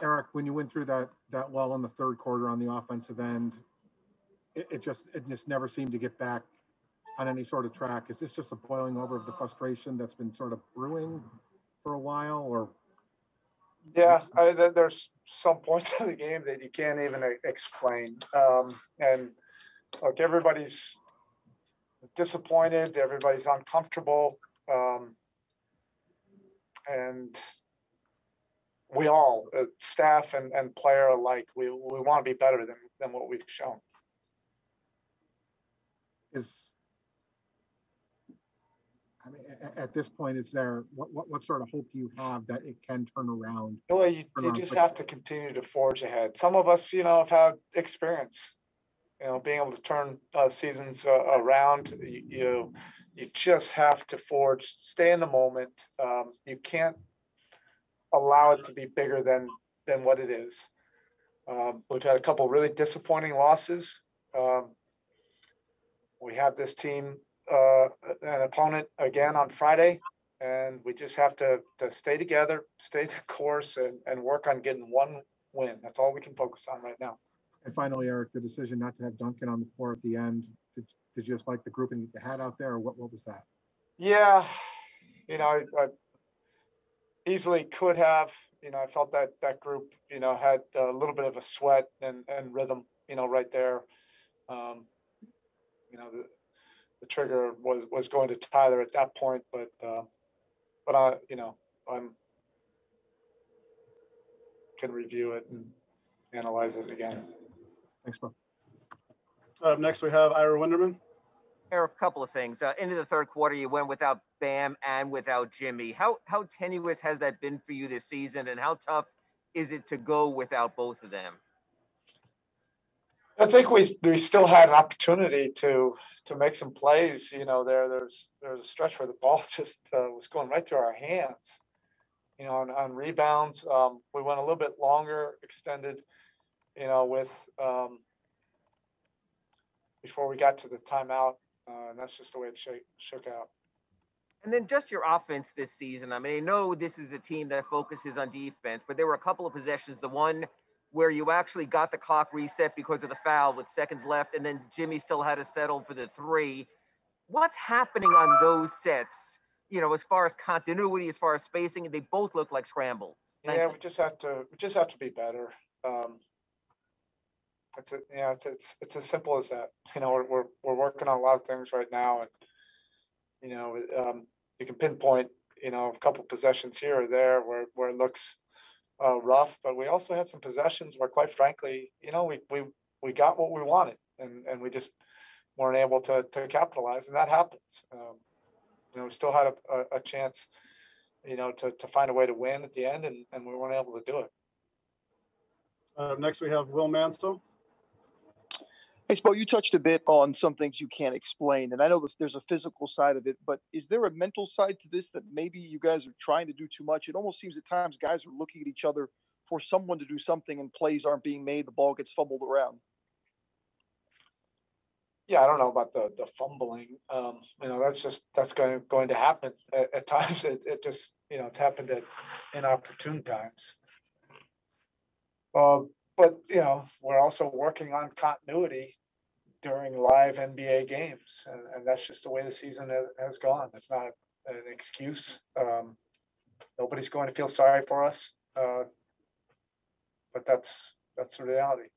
Eric, when you went through that lull in the third quarter on the offensive end, it just never seemed to get back on any sort of track. Is this just a boiling over of the frustration that's been sort of brewing for a while, or? Yeah, there's some points of the game that you can't even explain. And look, everybody's disappointed. Everybody's uncomfortable. And we all, staff and player alike, we want to be better than what we've shown. At this point, is there what sort of hope do you have that it can turn around? Well, you just have to continue to forge ahead. Some of us, have had experience, being able to turn seasons around. You just have to stay in the moment. You can't allow it to be bigger than what it is. We've had a couple really disappointing losses. We have this team, an opponent again on Friday, and we just have to stay together, stay the course, and work on getting one win. That's all we can focus on right now. And finally, Eric, the decision not to have Duncan on the floor at the end, did you just like the grouping that you had out there, or what was that? Yeah, I easily could have. I felt that group, had a little bit of a sweat and rhythm, right there. The trigger was going to Tyler at that point, but I, can review it and analyze it again. Thanks, Bob. Next, we have Ira Winderman. Eric, a couple of things. Into the third quarter, you went without Bam and without Jimmy. How tenuous has that been for you this season, and how tough is it to go without both of them? I think we still had an opportunity to make some plays. There's a stretch where the ball just was going right through our hands. On rebounds, we went a little bit longer, extended, with before we got to the timeout, and that's just the way it shook out. And then just your offense this season. I mean, I know this is a team that focuses on defense, but there were a couple of possessions. The one where you actually got the clock reset because of the foul with seconds left, and then Jimmy still had to settle for the three. What's happening on those sets, as far as continuity, as far as spacing? They both look like scrambles. Yeah, we just have to be better. It's as simple as that. We're working on a lot of things right now, and you can pinpoint a couple possessions here or there where it looks rough, but we also had some possessions where, quite frankly, we got what we wanted, and we just weren't able to capitalize, and that happens. We still had a chance, to find a way to win at the end, and we weren't able to do it. Next, we have Will Mansell. Hey, Spo, you touched a bit on some things you can't explain, and I know that there's a physical side of it, but is there a mental side to this that maybe you guys are trying to do too much? It almost seems at times guys are looking at each other for someone to do something, and plays aren't being made, the ball gets fumbled around. Yeah, I don't know about the fumbling. That's going to happen at times. It just, it's happened at inopportune times. But, we're also working on continuity during live NBA games. And that's just the way the season has gone. It's not an excuse. Nobody's going to feel sorry for us. But that's the reality.